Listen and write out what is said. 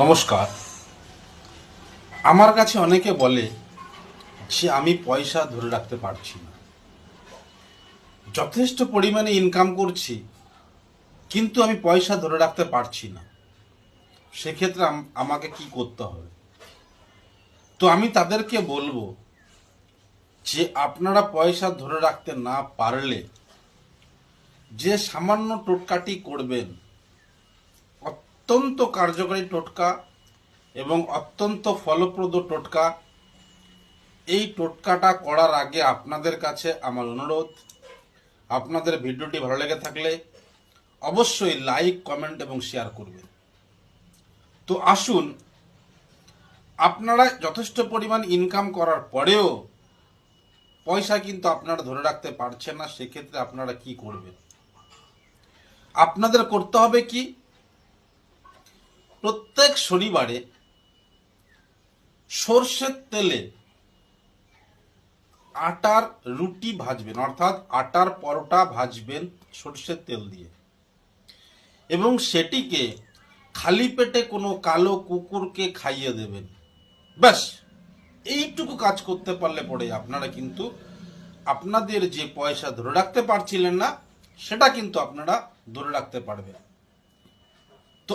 নমস্কার। আমার কাছে অনেকে বলে যে আমি পয়সা ধরে রাখতে পারছি না, যথেষ্ট পরিমাণে ইনকাম করছি কিন্তু আমি পয়সা ধরে রাখতে পারছি না। সেক্ষেত্রে আমাকে কি করতে হবে? তো আমি তাদেরকে বলবো যে আপনারা পয়সা ধরে রাখতে না পারলে যে সামান্য টোটকাটি করবেন, অত্যন্ত কার্যকরী টোটকা এবং অত্যন্ত ফলপ্রদ টোটকা। এই টোটকাটা করার আগে আপনাদের কাছে আমার অনুরোধ, আপনাদের ভিডিওটি ভালো লেগে থাকলে অবশ্যই লাইক, কমেন্ট এবং শেয়ার করবেন। তো আসুন, আপনারা যথেষ্ট পরিমাণ ইনকাম করার পরেও পয়সা কিন্তু আপনারা ধরে রাখতে পারছেন না, সেক্ষেত্রে আপনারা কি করবেন? আপনাদের করতে হবে কি, প্রত্যেক শনিবারে সর্ষের তেলে আটার রুটি ভাজবেন, অর্থাৎ আটার পরোটা ভাজবেন সর্ষের তেল দিয়ে, এবং সেটিকে খালি পেটে কোনো কালো কুকুরকে খাইয়ে দেবেন। ব্যাস, এইটুকু কাজ করতে পারলে পরে আপনারা কিন্তু আপনাদের যে পয়সা ধরে রাখতে পারছিলেন না সেটা কিন্তু আপনারা ধরে রাখতে পারবেন। তো